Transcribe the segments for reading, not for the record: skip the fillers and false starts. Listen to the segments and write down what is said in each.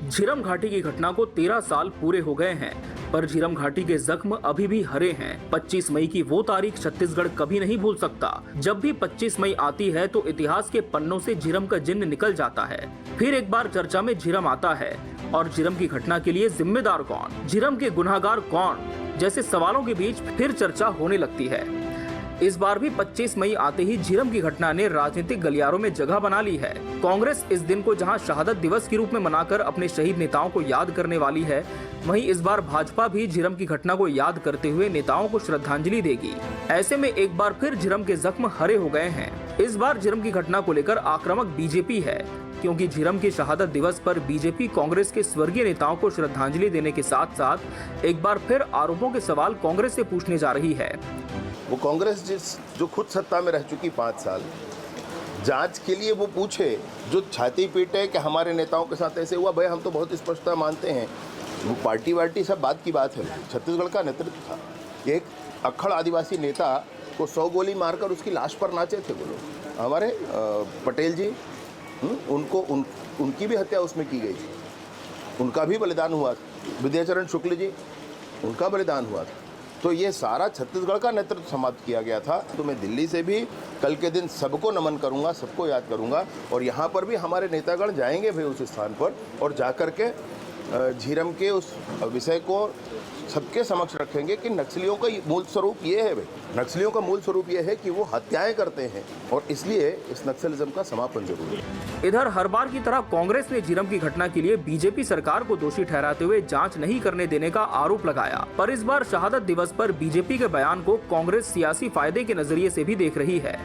झीरम घाटी की घटना को 13 साल पूरे हो गए हैं, पर झीरम घाटी के जख्म अभी भी हरे हैं। 25 मई की वो तारीख छत्तीसगढ़ कभी नहीं भूल सकता। जब भी 25 मई आती है तो इतिहास के पन्नों से झीरम का जिन्न निकल जाता है। फिर एक बार चर्चा में झीरम आता है, और झीरम की घटना के लिए जिम्मेदार कौन, झीरम के गुनहगार कौन, जैसे सवालों के बीच फिर चर्चा होने लगती है। इस बार भी 25 मई आते ही झीरम की घटना ने राजनीतिक गलियारों में जगह बना ली है। कांग्रेस इस दिन को जहां शहादत दिवस के रूप में मनाकर अपने शहीद नेताओं को याद करने वाली है, वहीं इस बार भाजपा भी झीरम की घटना को याद करते हुए नेताओं को श्रद्धांजलि देगी। ऐसे में एक बार फिर झीरम के जख्म हरे हो गए हैं। इस बार झीरम की घटना को लेकर आक्रामक बीजेपी है, क्योंकि झीरम की शहादत दिवस पर बीजेपी कांग्रेस के स्वर्गीय नेताओं को श्रद्धांजलि देने के साथ साथ एक बार फिर आरोपों के सवाल कांग्रेस से पूछने जा रही है। वो कांग्रेस जो खुद सत्ता में रह चुकी 5 साल, जांच के लिए वो पूछे, जो छाती पीटे कि हमारे नेताओं के साथ ऐसे हुआ। भाई हम तो बहुत स्पष्टता मानते हैं, वो पार्टी वार्टी सब बात की बात है। छत्तीसगढ़ का नेतृत्व था, एक अक्खड़ आदिवासी नेता को 100 गोली मारकर उसकी लाश पर नाचे थे वो लोग। हमारे पटेल जी, उनकी भी हत्या उसमें की गई थी, उनका भी बलिदान हुआ था। विद्याचरण शुक्ल जी, उनका बलिदान हुआ था। तो ये सारा छत्तीसगढ़ का नेतृत्व समाप्त किया गया था। तो मैं दिल्ली से भी कल के दिन सबको नमन करूंगा, सबको याद करूंगा, और यहाँ पर भी हमारे नेतागण जाएंगे भाई उस स्थान पर, और जाकर के झीरम के उस विषय को सबके समक्ष रखेंगे कि नक्सलियों का मूल स्वरूप ये है। भाई नक्सलियों का मूल स्वरूप ये है कि वो हत्याएं करते हैं, और इसलिए इस नक्सलिज्म का समापन जरूरी है। इधर हर बार की तरह कांग्रेस ने झीरम की घटना के लिए बीजेपी सरकार को दोषी ठहराते हुए जांच नहीं करने देने का आरोप लगाया, पर इस बार शहादत दिवस पर बीजेपी के बयान को कांग्रेस सियासी फायदे के नजरिए से भी देख रही है।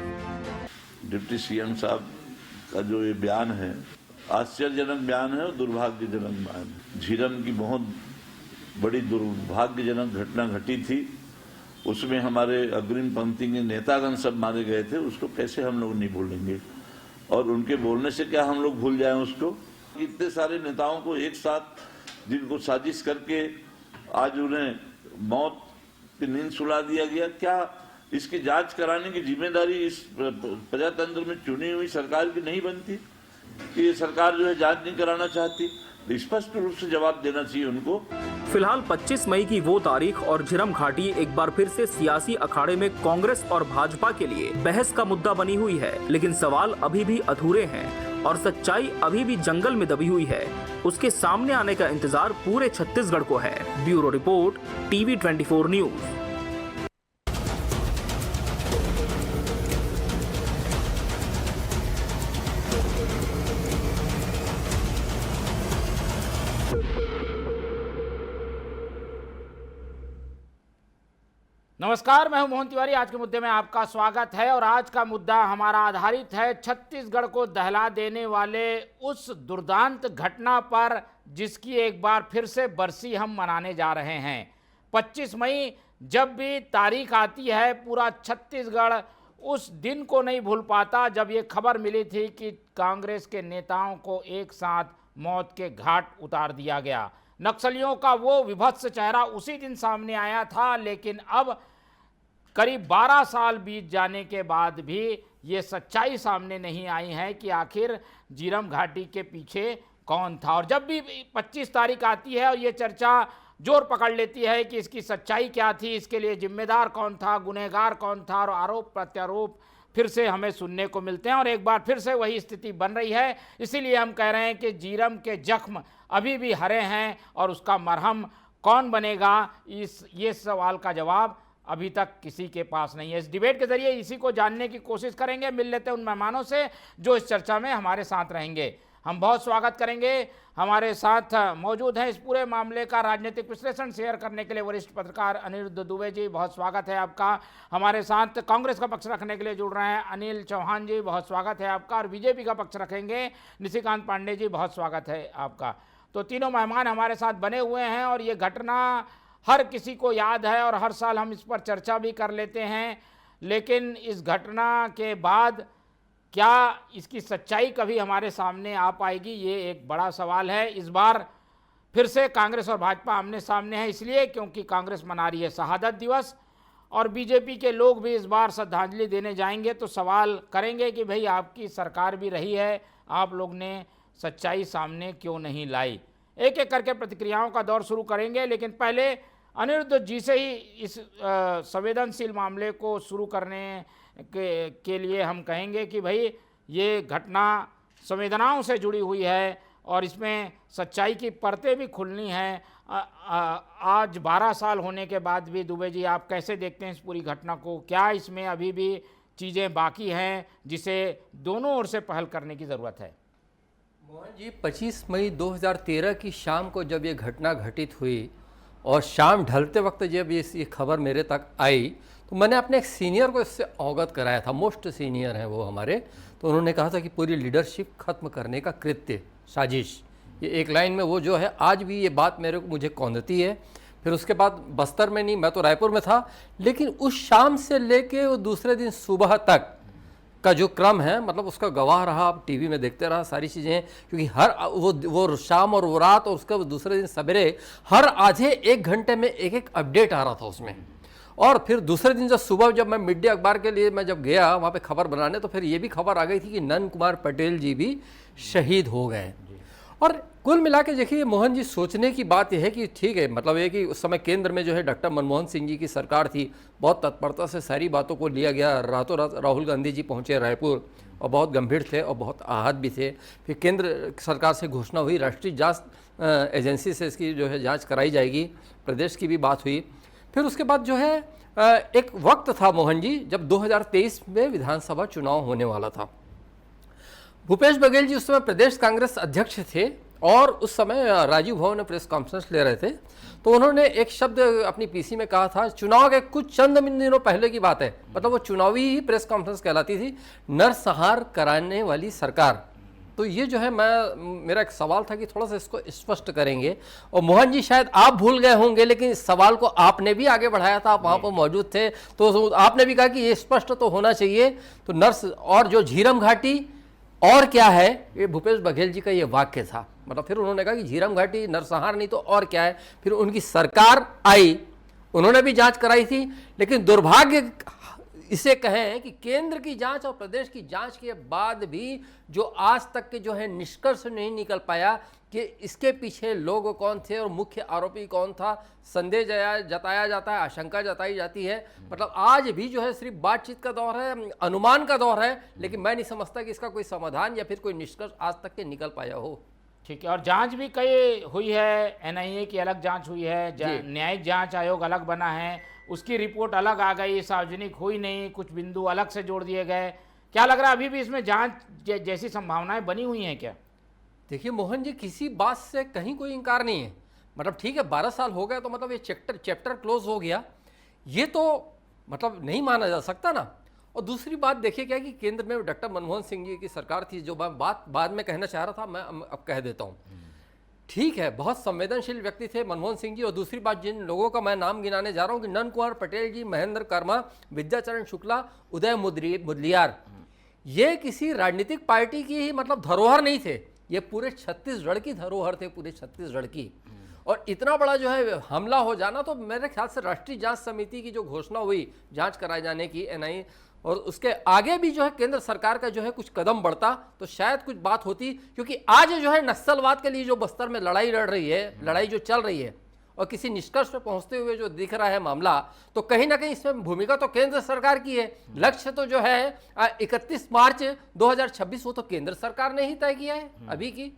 डिप्टी सीएम साहब का जो ये बयान है, आश्चर्यजनक बयान है और दुर्भाग्यजनक बयान है। झीरम की बहुत बड़ी दुर्भाग्यजनक घटना घटी थी, उसमें हमारे अग्रिम पंक्ति के नेतागण सब मारे गए थे। उसको कैसे हम लोग नहीं भूलेंगे, और उनके बोलने से क्या हम लोग भूल जाएं उसको। इतने सारे नेताओं को एक साथ, जिनको साजिश करके आज उन्हें मौत की नींद सुला दिया गया, क्या इसकी जांच कराने की जिम्मेदारी इस प्रजातंत्र में चुनी हुई सरकार की नहीं बनती कि ये सरकार जो है जांच नहीं कराना चाहती? स्पष्ट रूप से जवाब देना चाहिए उनको। फिलहाल 25 मई की वो तारीख और झीरम घाटी एक बार फिर से सियासी अखाड़े में कांग्रेस और भाजपा के लिए बहस का मुद्दा बनी हुई है, लेकिन सवाल अभी भी अधूरे हैं और सच्चाई अभी भी जंगल में दबी हुई है। उसके सामने आने का इंतजार पूरे छत्तीसगढ़ को है। Bureau report, TV 24 news. नमस्कार, मैं हूं मोहन तिवारी। आज के मुद्दे में आपका स्वागत है, और आज का मुद्दा हमारा आधारित है छत्तीसगढ़ को दहला देने वाले उस दुर्दांत घटना पर, जिसकी एक बार फिर से बरसी हम मनाने जा रहे हैं। 25 मई जब भी तारीख आती है, पूरा छत्तीसगढ़ उस दिन को नहीं भूल पाता जब ये खबर मिली थी कि कांग्रेस के नेताओं को एक साथ मौत के घाट उतार दिया गया। नक्सलियों का वो विभत्स चेहरा उसी दिन सामने आया था, लेकिन अब करीब 12 साल बीत जाने के बाद भी ये सच्चाई सामने नहीं आई है कि आखिर झीरम घाटी के पीछे कौन था। और जब भी 25 तारीख आती है और ये चर्चा जोर पकड़ लेती है कि इसकी सच्चाई क्या थी, इसके लिए जिम्मेदार कौन था, गुनहगार कौन था, और आरोप प्रत्यारोप फिर से हमें सुनने को मिलते हैं, और एक बार फिर से वही स्थिति बन रही है। इसीलिए हम कह रहे हैं कि झीरम के जख्म अभी भी हरे हैं, और उसका मरहम कौन बनेगा, ये सवाल का जवाब अभी तक किसी के पास नहीं है। इस डिबेट के जरिए इसी को जानने की कोशिश करेंगे। मिल लेते हैं उन मेहमानों से जो इस चर्चा में हमारे साथ रहेंगे। हम बहुत स्वागत करेंगे, हमारे साथ मौजूद हैं इस पूरे मामले का राजनीतिक विश्लेषण शेयर करने के लिए वरिष्ठ पत्रकार अनिरुद्ध दुबे जी, बहुत स्वागत है आपका। हमारे साथ कांग्रेस का पक्ष रखने के लिए जुड़ रहे हैं अनिल चौहान जी, बहुत स्वागत है आपका। और बीजेपी का पक्ष रखेंगे निशिकांत पांडे जी, बहुत स्वागत है आपका। तो तीनों मेहमान हमारे साथ बने हुए हैं, और ये घटना हर किसी को याद है और हर साल हम इस पर चर्चा भी कर लेते हैं, लेकिन इस घटना के बाद क्या इसकी सच्चाई कभी हमारे सामने आ पाएगी, ये एक बड़ा सवाल है। इस बार फिर से कांग्रेस और भाजपा आमने सामने है, इसलिए क्योंकि कांग्रेस मना रही है शहादत दिवस, और बीजेपी के लोग भी इस बार श्रद्धांजलि देने जाएंगे तो सवाल करेंगे कि भाई आपकी सरकार भी रही है, आप लोग ने सच्चाई सामने क्यों नहीं लाई। एक एक करके प्रतिक्रियाओं का दौर शुरू करेंगे, लेकिन पहले अनिरुद्ध जी से ही इस संवेदनशील मामले को शुरू करने के लिए हम कहेंगे कि भाई ये घटना संवेदनाओं से जुड़ी हुई है और इसमें सच्चाई की परतें भी खुलनी हैं। आज 12 साल होने के बाद भी दुबे जी, आप कैसे देखते हैं इस पूरी घटना को? क्या इसमें अभी भी चीज़ें बाकी हैं जिसे दोनों ओर से पहल करने की ज़रूरत है? मोहन जी, 25 मई 2013 की शाम को जब ये घटना घटित हुई और शाम ढलते वक्त जब ये खबर मेरे तक आई तो मैंने अपने एक सीनियर को इससे अवगत कराया था। मोस्ट सीनियर हैं वो हमारे। तो उन्होंने कहा था कि पूरी लीडरशिप खत्म करने का कृत्य, साजिश, ये एक लाइन में वो जो है आज भी ये बात मुझे कौंधती है। फिर उसके बाद बस्तर में नहीं, मैं तो रायपुर में था, लेकिन उस शाम से लेके वो दूसरे दिन सुबह तक का जो क्रम है, मतलब उसका गवाह रहा, आप टीवी में देखते रहा सारी चीज़ें, क्योंकि हर वो शाम और वो रात और उसका दूसरे दिन सवेरे हर आधे एक घंटे में एक एक अपडेट आ रहा था उसमें। और फिर दूसरे दिन जब सुबह जब मैं मिड डे अखबार के लिए मैं जब गया वहाँ पे खबर बनाने, तो फिर ये भी खबर आ गई थी कि नंद कुमार पटेल जी भी शहीद हो गए। और कुल मिला के देखिए मोहन जी, सोचने की बात यह है कि ठीक है, मतलब ये कि उस समय केंद्र में जो है डॉक्टर मनमोहन सिंह जी की सरकार थी, बहुत तत्परता से सारी बातों को लिया गया। रातों रात राहुल गांधी जी पहुँचे रायपुर और बहुत गंभीर थे और बहुत आहत भी थे। फिर केंद्र सरकार से घोषणा हुई, राष्ट्रीय जांच एजेंसी से इसकी जो है जाँच कराई जाएगी, प्रदेश की भी बात हुई। फिर उसके बाद जो है एक वक्त था मोहन जी जब 2023 में विधानसभा चुनाव होने वाला था। भूपेश बघेल जी उस समय प्रदेश कांग्रेस अध्यक्ष थे और उस समय राजीव भवन में प्रेस कॉन्फ्रेंस ले रहे थे। तो उन्होंने एक शब्द अपनी पीसी में कहा था, चुनाव के कुछ चंद दिनों पहले की बात है, मतलब वो चुनावी ही प्रेस कॉन्फ्रेंस कहलाती थी, नरसंहार कराने वाली सरकार। तो ये जो है मेरा एक सवाल था कि थोड़ा सा इसको स्पष्ट करेंगे। और मोहन जी शायद आप भूल गए होंगे, लेकिन इस सवाल को आपने भी आगे बढ़ाया था, आप वहाँ पर मौजूद थे, तो आपने भी कहा कि ये स्पष्ट तो होना चाहिए। तो नर्स और जो झीरम घाटी और क्या है, ये भूपेश बघेल जी का ये वाक्य था। मतलब फिर उन्होंने कहा कि झीरम घाटी नरसंहार नहीं तो और क्या है। फिर उनकी सरकार आई, उन्होंने भी जांच कराई थी, लेकिन दुर्भाग्य इसे कहें कि केंद्र की जांच और प्रदेश की जांच के बाद भी जो आज तक के जो है निष्कर्ष नहीं निकल पाया कि इसके पीछे लोग कौन थे और मुख्य आरोपी कौन था। संदेह जताया जाता है, आशंका जताई जाती है। मतलब आज भी जो है सिर्फ बातचीत का दौर है, अनुमान का दौर है, लेकिन मैं नहीं समझता कि इसका कोई समाधान या फिर कोई निष्कर्ष आज तक के निकल पाया हो। ठीक है, और जांच भी कई हुई है, एनआईए की अलग जांच हुई है, न्यायिक जांच आयोग अलग बना है, उसकी रिपोर्ट अलग आ गई, सार्वजनिक हुई नहीं, कुछ बिंदु अलग से जोड़ दिए गए। क्या लग रहा है अभी भी इसमें जांच जैसी संभावनाएं बनी हुई हैं क्या? देखिए मोहन जी, किसी बात से कहीं कोई इनकार नहीं है। मतलब ठीक है, 12 साल हो गए तो मतलब ये चैप्टर क्लोज हो गया, ये तो मतलब नहीं माना जा सकता ना। और दूसरी बात देखिए क्या कि केंद्र में डॉक्टर मनमोहन सिंह जी की सरकार थी, जो बात बाद में कहना चाह रहा था मैं अब कह देता हूँ। ठीक है, बहुत संवेदनशील व्यक्ति थे मनमोहन सिंह जी। और दूसरी बात, जिन लोगों का मैं नाम गिनाने जा रहा हूँ कि नंद कुमार पटेल जी, महेंद्र कर्मा, विद्याचरण शुक्ला, उदय मुदलियार, ये किसी राजनीतिक पार्टी की ही मतलब धरोहर नहीं थे, ये पूरे छत्तीसगढ़ की धरोहर थे, पूरे छत्तीसगढ़ की। और इतना बड़ा जो है हमला हो जाना, तो मेरे ख्याल से राष्ट्रीय जांच समिति की जो घोषणा हुई जांच कराए जाने की एनआईए, और उसके आगे भी जो है केंद्र सरकार का जो है कुछ कदम बढ़ता तो शायद कुछ बात होती। क्योंकि आज जो है नक्सलवाद के लिए जो बस्तर में लड़ाई लड़ रही है, लड़ाई जो चल रही है, और किसी निष्कर्ष पर पहुंचते हुए जो दिख रहा है मामला, तो कहीं ना कहीं इसमें भूमिका तो केंद्र सरकार की है। लक्ष्य तो जो है 31 मार्च 2026 वो तो केंद्र सरकार ने ही तय किया है अभी की।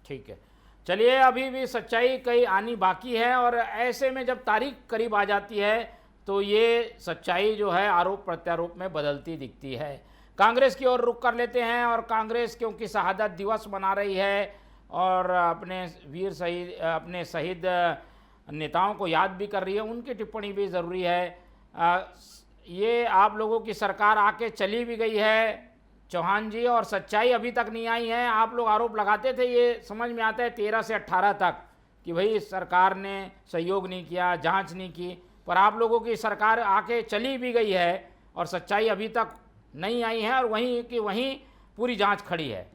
ठीक है, चलिए, अभी भी सच्चाई कहीं आनी बाकी है, और ऐसे में जब तारीख करीब आ जाती है तो ये सच्चाई जो है आरोप प्रत्यारोप में बदलती दिखती है। कांग्रेस की ओर रुख कर लेते हैं, और कांग्रेस क्योंकि शहादत दिवस मना रही है और अपने शहीद नेताओं को याद भी कर रही है, उनकी टिप्पणी भी ज़रूरी है। ये आप लोगों की सरकार आके चली भी गई है चौहान जी, और सच्चाई अभी तक नहीं आई है। आप लोग आरोप लगाते थे, ये समझ में आता है 13 से 18 तक, कि भाई सरकार ने सहयोग नहीं किया, जांच नहीं की, पर आप लोगों की सरकार आके चली भी गई है और सच्चाई अभी तक नहीं आई है, और वहीं पूरी जांच खड़ी है।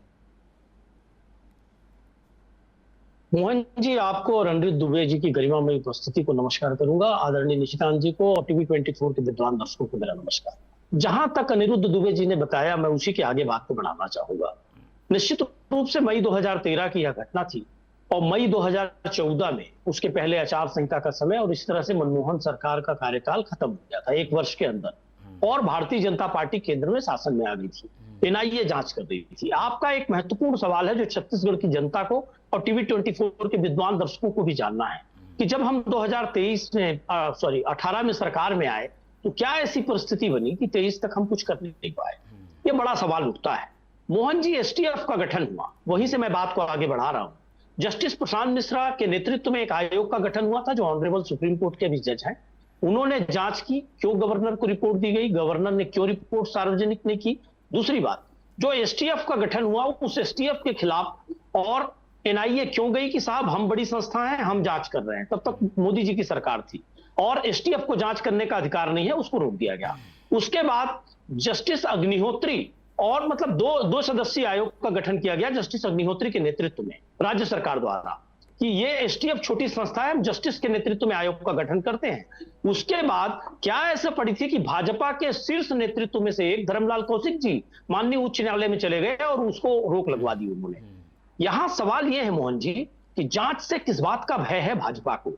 मोहन जी, आपको और अनिरुद्ध दुबे जी की गरिमामयी प्रस्तुति को नमस्कार करूंगा। आदरणीय निशिकांत जी को और टीवी 24 के विद्वान दर्शकों को मेरा नमस्कार। जहां तक अनिरुद्ध दुबे जी ने बताया, मैं उसी के आगे बात को बढ़ाना चाहूंगा। निश्चित रूप से मई 2013 की यह घटना थी और मई 2014 में उसके पहले आचार संहिता का समय और इस तरह से मनमोहन सरकार का कार्यकाल खत्म हो गया था 1 वर्ष के अंदर और भारतीय जनता पार्टी केंद्र में शासन में आ गई थी। एनआईए जांच कर रही थी। आपका एक महत्वपूर्ण सवाल है जो छत्तीसगढ़ की जनता को और टीवी 24 के विद्वान दर्शकों को भी जानना है कि जब हम 18 में सरकार में आए तो क्या ऐसी परिस्थिति बनी कि 23 तक हम कुछ कर नहीं पाए। ये बड़ा सवाल उठता है। मोहन जी, एसटीएफ का गठन हुआ, वहीं से मैं बात को आगे बढ़ा रहा हूं। जस्टिस प्रशांत मिश्रा के नेतृत्व में एक आयोग का गठन हुआ था जो ऑनरेबल सुप्रीम कोर्ट के भी जज हैं। उन्होंने जांच की, क्यों गवर्नर को रिपोर्ट दी गई, गवर्नर ने क्यों रिपोर्ट सार्वजनिक नहीं की। दूसरी बात, जो एसटीएफ का गठन हुआ उस एसटीएफ के खिलाफ और एनआईए क्यों गई कि साहब हम बड़ी संस्था हैं, हम जांच कर रहे हैं। तब तक मोदी जी की सरकार थी और एसटीएफ को जांच करने का अधिकार नहीं है, उसको रोक दिया गया। उसके बाद जस्टिस अग्निहोत्री और मतलब दो सदस्यीय आयोग का गठन किया गया जस्टिस अग्निहोत्री के नेतृत्व में राज्य सरकार द्वारा कि ये एसटीएफ छोटी संस्था है, हम जस्टिस के नेतृत्व में आयोग का गठन करते हैं। उसके बाद क्या ऐसा पड़ी थी कि भाजपा के शीर्ष नेतृत्व में से एक धर्मलाल कौशिक जी माननीय उच्च न्यायालय में चले गए और उसको रोक लगवा दी उन्होंने। यहां सवाल यह है मोहन जी कि जांच से किस बात का भय है भाजपा को।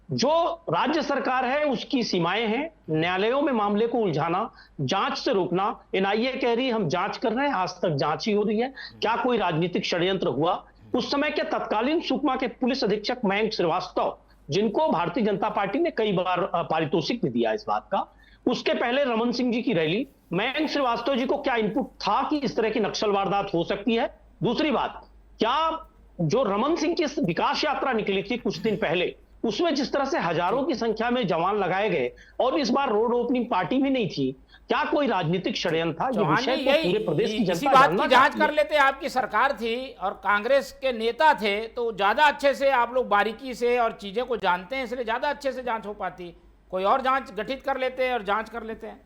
जो राज्य सरकार है उसकी सीमाएं हैं, न्यायालयों में मामले को उलझाना, जांच से रोकना। एनआईए कह रही है हम जांच कर रहे हैं, आज तक जांच ही हो रही है। क्या कोई राजनीतिक षड्यंत्र हुआ? उस समय के तत्कालीन सुकमा के पुलिस अधीक्षक मयंक श्रीवास्तव, जिनको भारतीय जनता पार्टी ने कई बार पारितोषिक भी दिया इस बात का, उसके पहले रमन सिंह जी की रैली, मयंक श्रीवास्तव जी को क्या इनपुट था कि इस तरह की नक्सल वारदात हो सकती है? दूसरी बात, क्या जो रमन सिंह की विकास यात्रा निकली थी कुछ दिन पहले, उसमें जिस तरह से हजारों की संख्या में जवान लगाए गए और इस बार रोड ओपनिंग पार्टी भी नहीं थी, क्या कोई राजनीतिक षड्यंत्र था? ये विषय तो पूरे प्रदेश की इसी जनता बात जानना की जांच चाहती है। कर लेते। आपकी सरकार थी और कांग्रेस के नेता थे तो ज्यादा अच्छे से आप लोग बारीकी से और चीजें को जानते हैं, इसलिए ज्यादा अच्छे से जांच हो पाती। कोई और जांच गठित कर लेते हैं और जांच कर लेते हैं।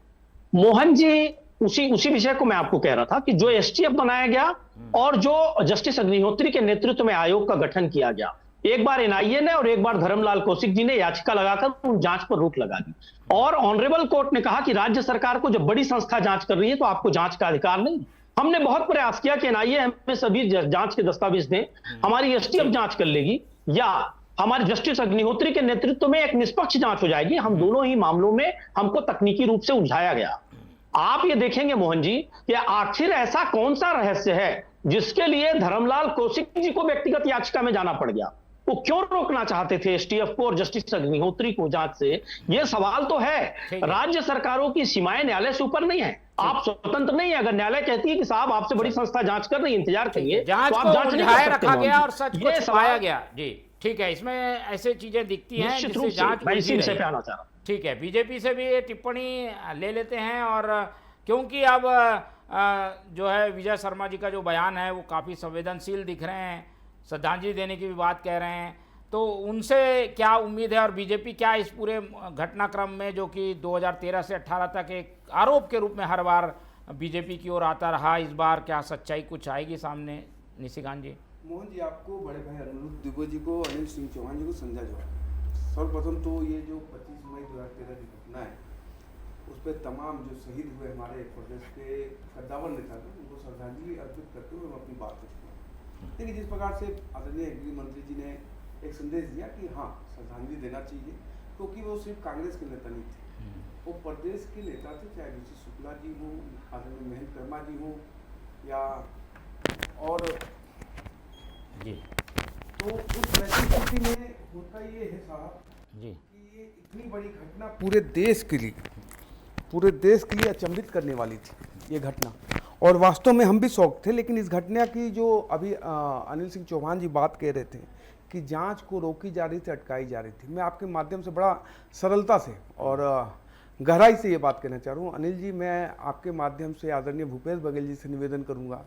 मोहन जी, उसी विषय को मैं आपको कह रहा था कि जो एसटीएफ बनाया गया और जो जस्टिस अग्निहोत्री के नेतृत्व में आयोग का गठन किया गया, एक बार एनआईए ने और एक बार धर्मलाल कौशिक जी ने याचिका लगाकर उन जांच पर रोक लगा दी और ऑनरेबल कोर्ट ने कहा कि राज्य सरकार को जब बड़ी संस्था जांच कर रही है तो आपको जांच का अधिकार नहीं। हमने बहुत प्रयास किया कि एनआईए हमें सभी जांच के दस्तावेज दें, हमारी एसटीएफ जांच कर लेगी या हमारे जस्टिस अग्निहोत्री के नेतृत्व में एक निष्पक्ष जांच हो जाएगी। हम दोनों ही मामलों में हमको तकनीकी रूप से उलझाया गया। आप ये देखेंगे मोहन जी कि आखिर ऐसा कौन सा रहस्य है जिसके लिए धर्मलाल कौशिक जी को व्यक्तिगत याचिका में जाना पड़ गया? वो क्यों रोकना चाहते थे एसटीएफ को और जस्टिस अग्निहोत्री को जांच से? ये सवाल तो है। राज्य सरकारों की सीमाएं न्यायालय से ऊपर नहीं है, आप स्वतंत्र नहीं है। अगर न्यायालय कहती है कि साहब आपसे बड़ी संस्था जांच कर रही है, इंतजार करिए, जांच तो आप को जांच नहीं कर उलझाए सकते रखा मोहन गया जी। और सच को ये छुपाया सवाल गया। जी ठीक है, इसमें ऐसे चीजें दिखती हैं निश्चित जिससे रूप से जांच मैं इसी उलझी विषय रही। पे आना चाह रहा हूं। ठीक है, बीजेपी से भी ये टिप्पणी ले लेते हैं और क्योंकि अब जो है विजय शर्मा जी का जो बयान है वो काफ़ी संवेदनशील दिख रहे हैं, श्रद्धांजलि देने की भी बात कह रहे हैं, तो उनसे क्या उम्मीद है और बीजेपी क्या इस पूरे घटनाक्रम में जो कि 2013 से 18 तक एक आरोप के रूप में हर बार बीजेपी की ओर आता रहा, इस बार क्या सच्चाई कुछ आएगी सामने? निशिकांत जी। मोहन जी, आपको बड़े भाई अनिरुद्ध दुबे जी को, अनिल सिंह चौहान जी को समझा जाए। सर्वप्रथम तो ये जो 25 मई 2013 की घटना है उस पर तमाम जो शहीद हुए हमारे प्रदेश के कद्दावर नेता थे उनको श्रद्धांजलि अर्पित करते हुए हम अपनी बात रखते हैं। देखिए, जिस प्रकार से आदरणीय गृह मंत्री जी ने एक संदेश दिया कि हाँ श्रद्धांजलि देना चाहिए, क्योंकि वो सिर्फ कांग्रेस के नेता नहीं थे, वो प्रदेश के नेता थे, चाहे ऋषि शुक्ला जी हो, आदरणीय महेंद्र कर्मा जी हो या और जी। तो उस वैसी स्थिति में होता ये है साहब जी कि ये इतनी बड़ी घटना पूरे देश के लिए अचंभित करने वाली थी ये घटना, और वास्तव में हम भी शौक थे। लेकिन इस घटना की जो अभी अनिल सिंह चौहान जी बात कह रहे थे कि जांच को रोकी जा रही थी, अटकाई जा रही थी, मैं आपके माध्यम से बड़ा सरलता से और गहराई से ये बात कहना चाह रहा हूँ। अनिल जी, मैं आपके माध्यम से आदरणीय भूपेश बघेल जी से निवेदन करूँगा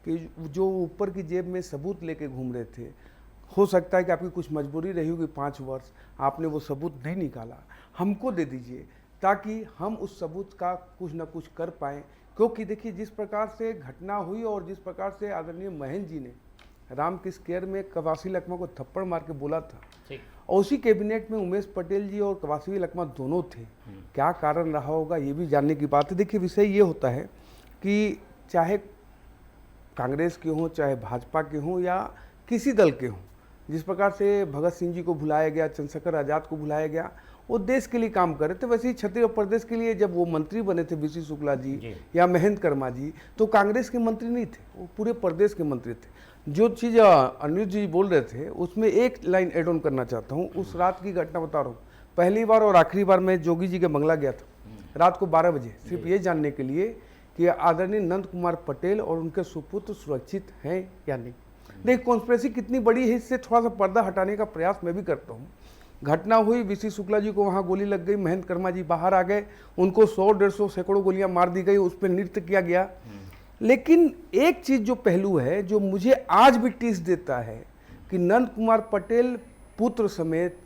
कि जो ऊपर की जेब में सबूत लेके घूम रहे थे, हो सकता है कि आपकी कुछ मजबूरी रही होगी, 5 वर्ष आपने वो सबूत नहीं निकाला, हमको दे दीजिए ताकि हम उस सबूत का कुछ ना कुछ कर पाएँ। क्योंकि देखिए, जिस प्रकार से घटना हुई और जिस प्रकार से आदरणीय महेंद्र जी ने राम किस केयर में कवासी लखमा को थप्पड़ मार के बोला था, और उसी कैबिनेट में उमेश पटेल जी और कवासी लखमा दोनों थे, क्या कारण रहा होगा ये भी जानने की बात है। देखिए, विषय ये होता है कि चाहे कांग्रेस के हों, चाहे भाजपा के हों या किसी दल के हों, जिस प्रकार से भगत सिंह जी को भुलाया गया, चंद्रशेखर आज़ाद को भुलाया गया, वो देश के लिए काम कर रहे थे। वैसे ही छत्तीसगढ़ प्रदेश के लिए जब वो मंत्री बने थे बीसी शुक्ला जी या महेंद्र कर्मा जी, तो कांग्रेस के मंत्री नहीं थे, वो पूरे प्रदेश के मंत्री थे। जो चीज़ अनिल जी बोल रहे थे उसमें एक लाइन एड ऑन करना चाहता हूँ। उस रात की घटना बता रहा हूँ। पहली बार और आखिरी बार मैं जोगी जी के बंगला गया था रात को 12 बजे, सिर्फ ये जानने के लिए कि आदरणीय नंद कुमार पटेल और उनके सुपुत्र सुरक्षित हैं या नहीं। देख कॉन्स्पिरेसी कितनी बड़ी है, इससे थोड़ा सा पर्दा हटाने का प्रयास मैं भी करता हूँ। घटना हुई, बीसी शुक्ला जी को वहाँ गोली लग गई, महेंद्र कर्मा जी बाहर आ गए, उनको 100-150 सैकड़ों गोलियां मार दी गई, उस पर नृत्य किया गया। लेकिन एक चीज़ जो पहलू है जो मुझे आज भी टीस देता है कि नंद कुमार पटेल पुत्र समेत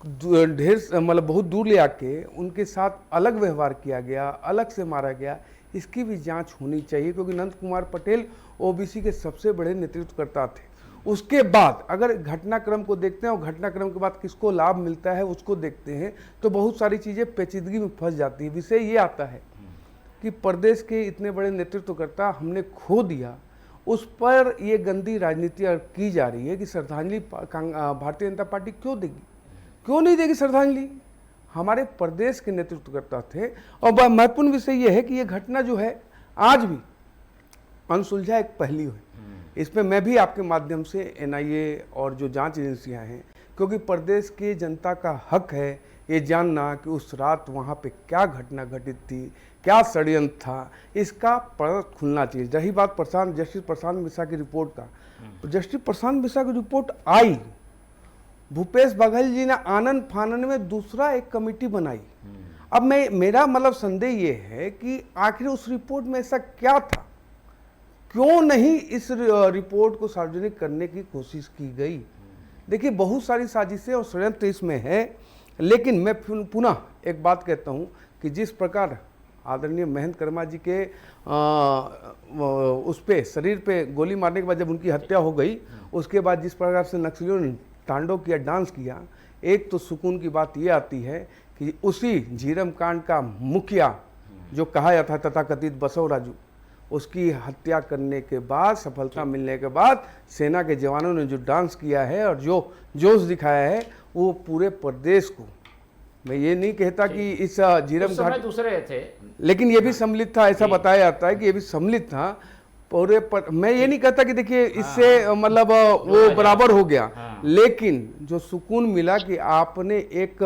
ढेर मतलब बहुत दूर ले आके उनके साथ अलग व्यवहार किया गया, अलग से मारा गया, इसकी भी जांच होनी चाहिए। क्योंकि नंद कुमार पटेल ओबीसी के सबसे बड़े नेतृत्वकर्ता थे। उसके बाद अगर घटनाक्रम को देखते हैं और घटनाक्रम के बाद किसको लाभ मिलता है उसको देखते हैं तो बहुत सारी चीज़ें पेचीदगी में फंस जाती है। विषय ये आता है कि प्रदेश के इतने बड़े नेतृत्वकर्ता हमने खो दिया, उस पर ये गंदी राजनीति की जा रही है कि श्रद्धांजलि भारतीय जनता पार्टी क्यों देगी, क्यों नहीं देगी श्रद्धांजलि। हमारे प्रदेश के नेतृत्वकर्ता थे। और महत्वपूर्ण विषय यह है कि ये घटना जो है आज भी अनसुलझा एक पहलू है। इसमें मैं भी आपके माध्यम से एनआईए और जो जांच एजेंसियां हैं, क्योंकि प्रदेश की जनता का हक है ये जानना कि उस रात वहाँ पे क्या घटना घटित थी, क्या षड्यंत्र था, इसका पर्दा खुलना चाहिए। रही बात जस्टिस प्रशांत मिश्रा की रिपोर्ट का, तो जस्टिस प्रशांत मिश्रा की रिपोर्ट आई, भूपेश बघेल जी ने आनंद फानन में दूसरा एक कमेटी बनाई। अब मेरा मतलब संदेह ये है कि आखिर उस रिपोर्ट में ऐसा क्या था, क्यों नहीं इस रिपोर्ट को सार्वजनिक करने की कोशिश की गई। देखिए बहुत सारी साजिशें और षड्यंत्र इसमें है। लेकिन मैं पुनः एक बात कहता हूँ कि जिस प्रकार आदरणीय महेंद्र कर्मा जी के उस पे शरीर पे गोली मारने के बाद जब उनकी हत्या हो गई, उसके बाद जिस प्रकार से नक्सलियों ने तांडव किया, डांस किया, एक तो सुकून की बात ये आती है कि उसी झीरम कांड का मुखिया जो कहा जाता है तथाकथित बसव राजू, उसकी हत्या करने के बाद, सफलता मिलने के बाद सेना के जवानों ने जो डांस किया है और जो जोश दिखाया है वो पूरे प्रदेश को, मैं ये नहीं कहता कि इस झीरम घाटी दूसरे थे, लेकिन ये भी सम्मिलित था, ऐसा बताया जाता है कि ये भी सम्मिलित था पूरे मैं ये नहीं कहता कि देखिए इससे मतलब वो बराबर हो गया, लेकिन जो सुकून मिला कि आपने एक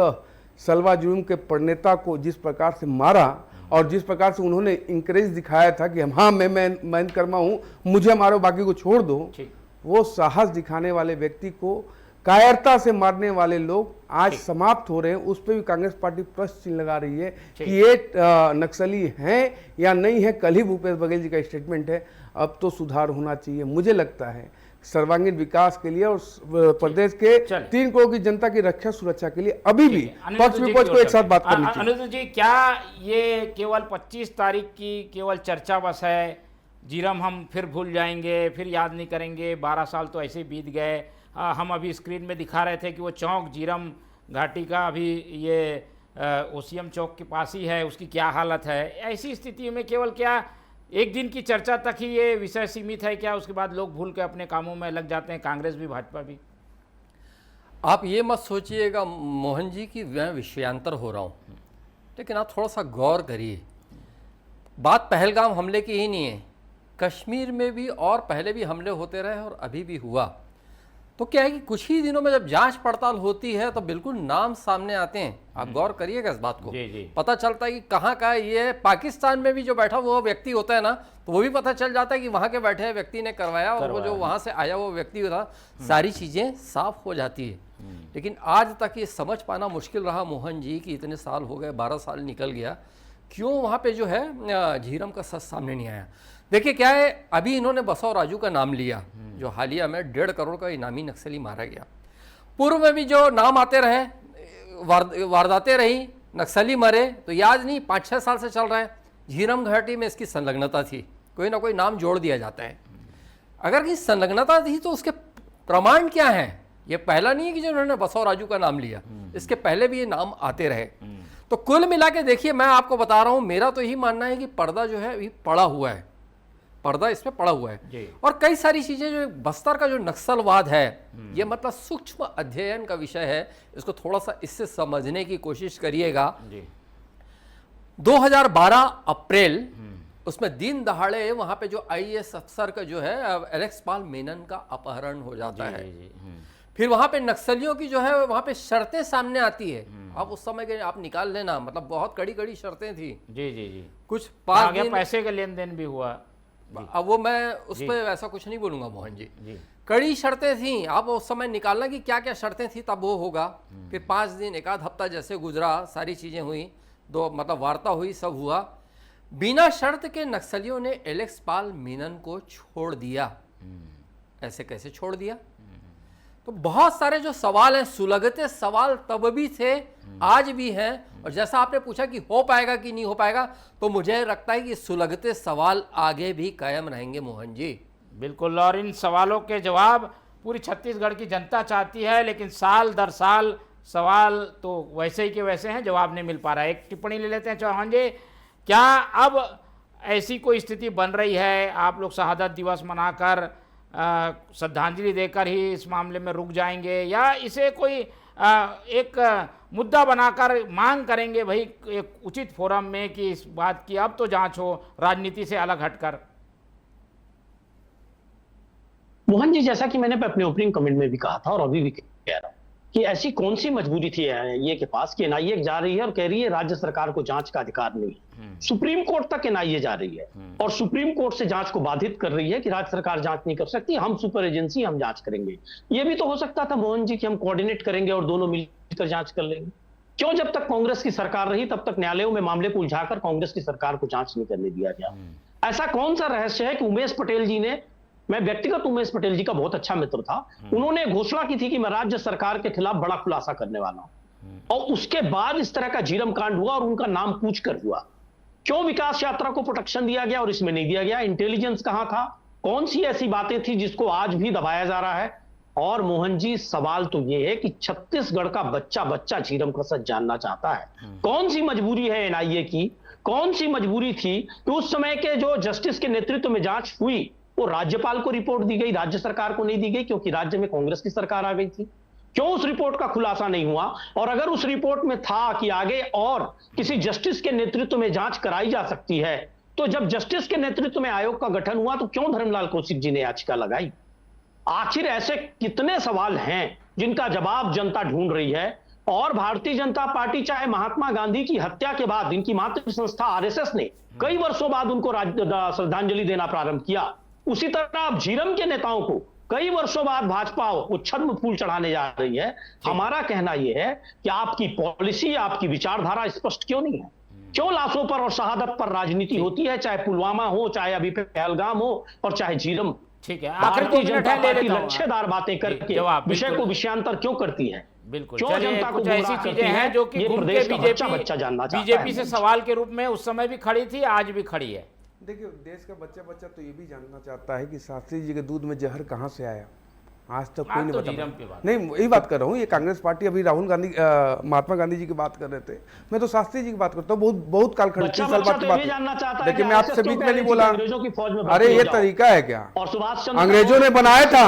सलवा जुर्म के प्रणेता को जिस प्रकार से मारा और जिस प्रकार से उन्होंने इंकरेज दिखाया था कि हाँ मैं महेंद्र कर्मा हूँ, मुझे मारो बाकी को छोड़ दो, वो साहस दिखाने वाले व्यक्ति को कायरता से मारने वाले लोग आज समाप्त हो रहे हैं। उस पर भी कांग्रेस पार्टी प्रश्न चिन्ह लगा रही है कि ये नक्सली हैं या नहीं है। कल ही भूपेश बघेल जी का स्टेटमेंट है, अब तो सुधार होना चाहिए। मुझे लगता है सर्वांगीण विकास के लिए और प्रदेश के 3 करोड़ की जनता की रक्षा सुरक्षा के लिए अभी भी पक्ष विपक्ष को एक साथ बात करनी चाहिए। अनिरुद्ध जी, क्या ये केवल 25 तारीख की केवल चर्चा बस है, झीरम हम फिर भूल जाएंगे, फिर याद नहीं करेंगे, 12 साल तो ऐसे ही बीत गए। हम अभी स्क्रीन में दिखा रहे थे कि वो चौक झीरम घाटी का अभी ये ओसीएम चौक के पास ही है, उसकी क्या हालत है। ऐसी स्थिति में केवल क्या एक दिन की चर्चा तक ही ये विषय सीमित है क्या? उसके बाद लोग भूल के अपने कामों में लग जाते हैं, कांग्रेस भी भाजपा भी। आप ये मत सोचिएगा मोहन जी कि मैं विषयांतर हो रहा हूँ, लेकिन आप थोड़ा सा गौर करिए। बात पहलगाम हमले की ही नहीं है, कश्मीर में भी और पहले भी हमले होते रहे और अभी भी हुआ। तो क्या है कि कुछ ही दिनों में जब जांच पड़ताल होती है तो बिल्कुल नाम सामने आते हैं। आप गौर करिएगा इस बात को, पता चलता है कि कहाँ का ये है। पाकिस्तान में भी जो बैठा वो व्यक्ति होता है ना, तो वो भी पता चल जाता है कि वहाँ के बैठे व्यक्ति ने करवाया और वो जो वहाँ से आया वो व्यक्ति था। सारी चीज़ें साफ हो जाती है। लेकिन आज तक ये समझ पाना मुश्किल रहा मोहन जी कि इतने साल हो गए, 12 साल निकल गया, क्यों वहाँ पे जो है झीरम का सच सामने नहीं आया। देखिए क्या है, अभी इन्होंने बसव राजू का नाम लिया जो हालिया में 1.5 करोड़ का इनामी नक्सली मारा गया। पूर्व में भी जो नाम आते रहे, वारदातें रही, नक्सली मरे, तो याद नहीं 5-6 साल से चल रहा है। झीरम घाटी में इसकी संलग्नता थी, कोई ना कोई नाम जोड़ दिया जाता है। अगर की संलग्नता थी तो उसके प्रमाण क्या हैं? ये पहला नहीं है कि जो उन्होंने बसव राजू का नाम लिया, इसके पहले भी ये नाम आते रहे। तो कुल मिला के देखिए, मैं आपको बता रहा हूँ, मेरा तो यही मानना है कि पर्दा जो है अभी पड़ा हुआ है। पर्दा इसमें पड़ा हुआ जी। है। और कई सारी चीजें जो बस्तर का जो नक्सलवाद है ये मतलब सूक्ष्म अध्ययन का विषय है, इसको थोड़ा सा इससे समझने की कोशिश करिएगा। जी 2012 अप्रैल उसमें दिन दहाड़े वहां पे जो आईएएस अफसर का जो है एलेक्स पाल मेनन का अपहरण हो जाता है। फिर वहां पे नक्सलियों की जो है वहां पे शर्तें सामने आती है। अब उस समय के आप निकाल लेना, मतलब बहुत कड़ी कड़ी शर्तें थी। जी जी जी कुछ 5 आगे दिन पैसे का लेन देन भी हुआ। अब वो मैं उस पर ऐसा कुछ नहीं बोलूंगा मोहन जी। जी कड़ी शर्तें थी, अब उस समय निकालना कि क्या क्या शर्तें थी तब वो होगा। फिर 5 दिन एक आध हफ्ता जैसे गुजरा, सारी चीजें हुई, दो मतलब वार्ता हुई, सब हुआ। बिना शर्त के नक्सलियों ने एलेक्स पाल मेनन को छोड़ दिया। ऐसे कैसे छोड़ दिया? तो बहुत सारे जो सवाल हैं, सुलगते सवाल तब भी थे, आज भी हैं। और जैसा आपने पूछा कि हो पाएगा कि नहीं हो पाएगा, तो मुझे लगता है कि सुलगते सवाल आगे भी कायम रहेंगे मोहन जी। बिल्कुल, और इन सवालों के जवाब पूरी छत्तीसगढ़ की जनता चाहती है, लेकिन साल दर साल सवाल तो वैसे ही के वैसे हैं, जवाब नहीं मिल पा रहा है। एक टिप्पणी ले लेते हैं चौहान जी, क्या अब ऐसी कोई स्थिति बन रही है, आप लोग शहादत दिवस मनाकर श्रद्धांजलि देकर ही इस मामले में रुक जाएंगे, या इसे कोई एक मुद्दा बनाकर मांग करेंगे भाई एक उचित फोरम में कि इस बात की अब तो जांच हो, राजनीति से अलग हटकर? मोहन जी, जैसा कि मैंने अपने ओपनिंग कमेंट में भी कहा था और अभी भी कह रहा हूं कि ऐसी कौन सी मजबूरी थी एनआईए के पास कि एनआईए जा रही है और कह रही है राज्य सरकार को जांच का अधिकार नहीं है। सुप्रीम कोर्ट तक एनआईए जा रही है और सुप्रीम कोर्ट से जांच को बाधित कर रही है कि राज्य सरकार जांच नहीं कर सकती, हम सुपर एजेंसी, हम जांच करेंगे। ये भी तो हो सकता था मोहन जी कि हम कोऑर्डिनेट करेंगे और दोनों मिलकर जांच कर लेंगे। क्यों जब तक कांग्रेस की सरकार रही तब तक न्यायालयों में मामले को उलझाकर कांग्रेस की सरकार को जांच नहीं करने दिया गया? ऐसा कौन सा रहस्य है कि उमेश पटेल जी ने, मैं व्यक्तिगत उमेश पटेल जी का बहुत अच्छा मित्र था, उन्होंने घोषणा की थी कि मैं राज्य सरकार के खिलाफ बड़ा खुलासा करने वाला हूं, और उसके बाद इस तरह का झीरम कांड हुआ और उनका नाम पूछकर हुआ। क्यों विकास यात्रा को प्रोटेक्शन दिया गया और इसमें नहीं दिया गया? इंटेलिजेंस कहां था? कौन सी ऐसी बातें थी जिसको आज भी दबाया जा रहा है? और मोहन जी, सवाल तो यह है कि छत्तीसगढ़ का बच्चा बच्चा झीरम का सच जानना चाहता है। कौन सी मजबूरी है एनआईए की? कौन सी मजबूरी थी कि उस समय के जो जस्टिस के नेतृत्व में जांच हुई वो राज्यपाल को रिपोर्ट दी गई, राज्य सरकार को नहीं दी गई, क्योंकि राज्य में कांग्रेस की सरकार आ गई थी? क्यों उस रिपोर्ट का खुलासा नहीं हुआ? और अगर उस रिपोर्ट में था कि आगे और किसी जस्टिस के नेतृत्व में जांच कराई जा सकती है, तो जब जस्टिस के नेतृत्व में आयोग का गठन हुआ तो क्यों धर्मलाल कौशिक जी ने याचिका लगाई? आखिर ऐसे कितने सवाल हैं जिनका जवाब जनता ढूंढ रही है। और भारतीय जनता पार्टी चाहे महात्मा गांधी की हत्या के बाद इनकी मातृ संस्था आरएसएस ने कई वर्षों बाद उनको श्रद्धांजलि देना प्रारंभ किया, उसी तरह अब झीरम के नेताओं को कई वर्षों बाद भाजपा वो छद्म फूल चढ़ाने जा रही है। हमारा कहना यह है कि आपकी पॉलिसी, आपकी विचारधारा स्पष्ट क्यों नहीं है? क्यों लाशों पर और शहादत पर राजनीति होती है, चाहे पुलवामा हो, चाहे अभी पहलगाम हो और चाहे झीरम? ठीक है, आखिरी 2 भारतीय मिनट जनता है, ले पार्टी लेता हूं। लक्ष्यदार बातें करके जवाब विषय बिल्कुल। को विषयांतर क्यों करती है? बिल्कुल, क्यों चलिए जनता को कुछ ऐसी गुमराह चीजें करती हैं है? जो कि ये घूम के प्रदेश का बच्चा बीजेपी बच्चा जानना चाहता बीजेपी से है। सवाल के रूप में उस समय भी खड़ी थी, आज भी खड़ी है। देखिए, देश का बच्चा बच्चा तो ये भी जानना चाहता है कि शास्त्री जी के दूध में जहर कहाँ से आया। आज तक कोई आज नहीं तो बता झीरम पाया। की बात। नहीं, यही बात कर रहा हूँ। ये कांग्रेस पार्टी अभी राहुल गांधी महात्मा गांधी जी की बात कर रहे थे, मैं तो शास्त्री जी की बात करता हूँ। बहुत बहुत कालखंड, 30 साल बाद की बात है। लेकिन मैं आपसे बीच में नहीं बोला। अरे ये तरीका है क्या? और सुभाष चंद्र अंग्रेजों ने बनाया था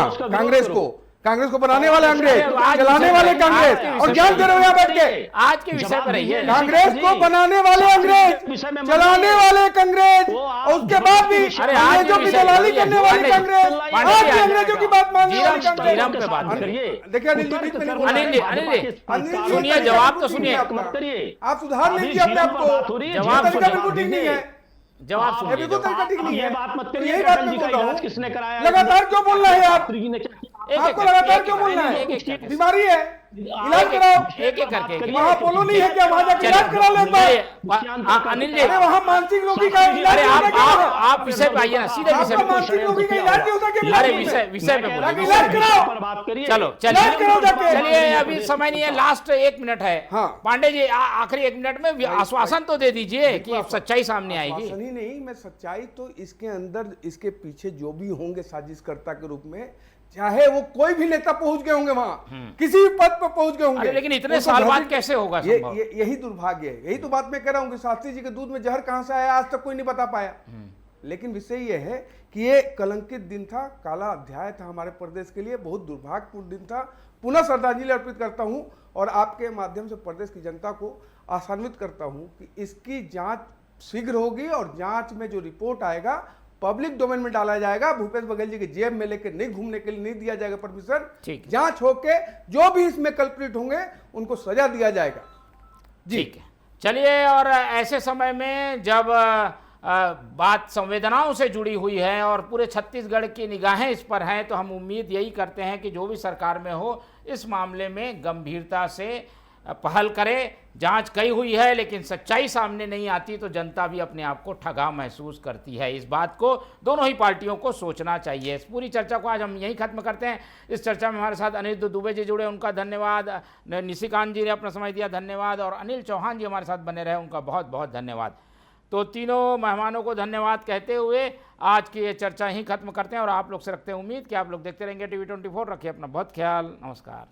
कांग्रेस को बनाने वाले अंग्रेज, चलाने वाले कांग्रेस, और ज्ञान दे रहे हो यहाँ बैठ के। आज के विषय पर रहिए। कांग्रेस को बनाने वाले अंग्रेज, चलाने वाले कांग्रेस, और उसके बाद भी अंग्रेजों की दलाली करने वाली कांग्रेस, आज भी अंग्रेजों की बात मानने वाली झीरम पे बात कांग्रेस। करिए। देखिए अनिल जी, बीच में नहीं बोलना। अनिल जी, सुनिए, जवाब तो सुनिए। आप सुधार लीजिए अपने आप को। जवाब तरीका बिल्कुल ठीक नहीं है। जवाब आप सुनिए। बिल्कुल तरीका ठीक नहीं ये है। बात मत तो करिए। यही बात अटल मैं जी बोल का रहा इलाज हूँ। किसने कराया? लगातार क्यों बोल रहे हैं आप? जी ने क्या किया? आपको लगातार क्यों बोलना है? बीमारी है, इलाज कराओ। एक एक करके वहाँ अपोलो नहीं है क्या? वहाँ जाके इलाज करा ले एक बार। अनिल जी, अरे वहाँ मानसिक रोगी का इलाज अरे नहीं होता क्या है? आप विषय पे आइए ना, सीधे विषय आपका पे। मानसिक रोगी का इलाज नहीं होता क्या? अरे विषय पे जाके बोलिए। इलाज कराओ। पर बात करिए। चलो इलाज कराओ जाके। चलिए, अभी समय नहीं है, लास्ट 1 मिनट है। हाँ। पांडे जी, आखिरी 1 मिनट में आश्वासन तो दे दीजिए कि सच्चाई सामने आएगी। आश्वासन ही नहीं, मैं सच्चाई तो इसके अंदर, इसके पीछे जो भी होंगे साजिशकर्ता के रूप में, चाहे वो कोई भी नेता पहुंच गए होंगे वहां, किसी भी पद पर पहुंच गए होंगे। अरे लेकिन इतने वो तो साल धरती- बाद कैसे होगा संभव? यही दुर्भाग्य है। यही तो बात मैं कह रहा हूं कि शास्त्री जी के दूध में जहर कहां से आया, आज तक कोई नहीं बता पाया। लेकिन विषय ये है कि ये कलंकित दिन था, काला अध्याय था हमारे प्रदेश के लिए, बहुत दुर्भाग्यपूर्ण दिन था। पुनः श्रद्धांजलि अर्पित करता हूं और आपके माध्यम से प्रदेश की जनता को आशान्वित करता हूं कि इसकी जांच शीघ्र होगी और जांच में जो रिपोर्ट आएगा पब्लिक डोमेन में डाला जाएगा। भूपेश बघेल जी के जेब में लेकर नहीं घूमने के लिए नहीं दिया जाएगा परमिशन। ठीक। जांच होके जो भी इसमें कल्प्रिट होंगे उनको सजा दिया जाएगा। जी ठीक है, चलिए। और ऐसे समय में जब बात संवेदनाओं से जुड़ी हुई है और पूरे छत्तीसगढ़ की निगाहें इस पर हैं, तो हम उम्मीद यही करते हैं कि जो भी सरकार में हो इस मामले में गंभीरता से पहल करे। जांच कई हुई है लेकिन सच्चाई सामने नहीं आती तो जनता भी अपने आप को ठगा महसूस करती है। इस बात को दोनों ही पार्टियों को सोचना चाहिए। इस पूरी चर्चा को आज हम यहीं खत्म करते हैं। इस चर्चा में हमारे साथ अनिल दुबे जी जुड़े, उनका धन्यवाद। निशिकांत जी ने अपना समय दिया, धन्यवाद। और अनिल चौहान जी हमारे साथ बने रहे, उनका बहुत बहुत धन्यवाद। तो तीनों मेहमानों को धन्यवाद कहते हुए आज की ये चर्चा यहीं खत्म करते हैं और आप लोग से रखते हैं उम्मीद कि आप लोग देखते रहेंगे TV 24। रखिए अपना बहुत ख्याल। नमस्कार।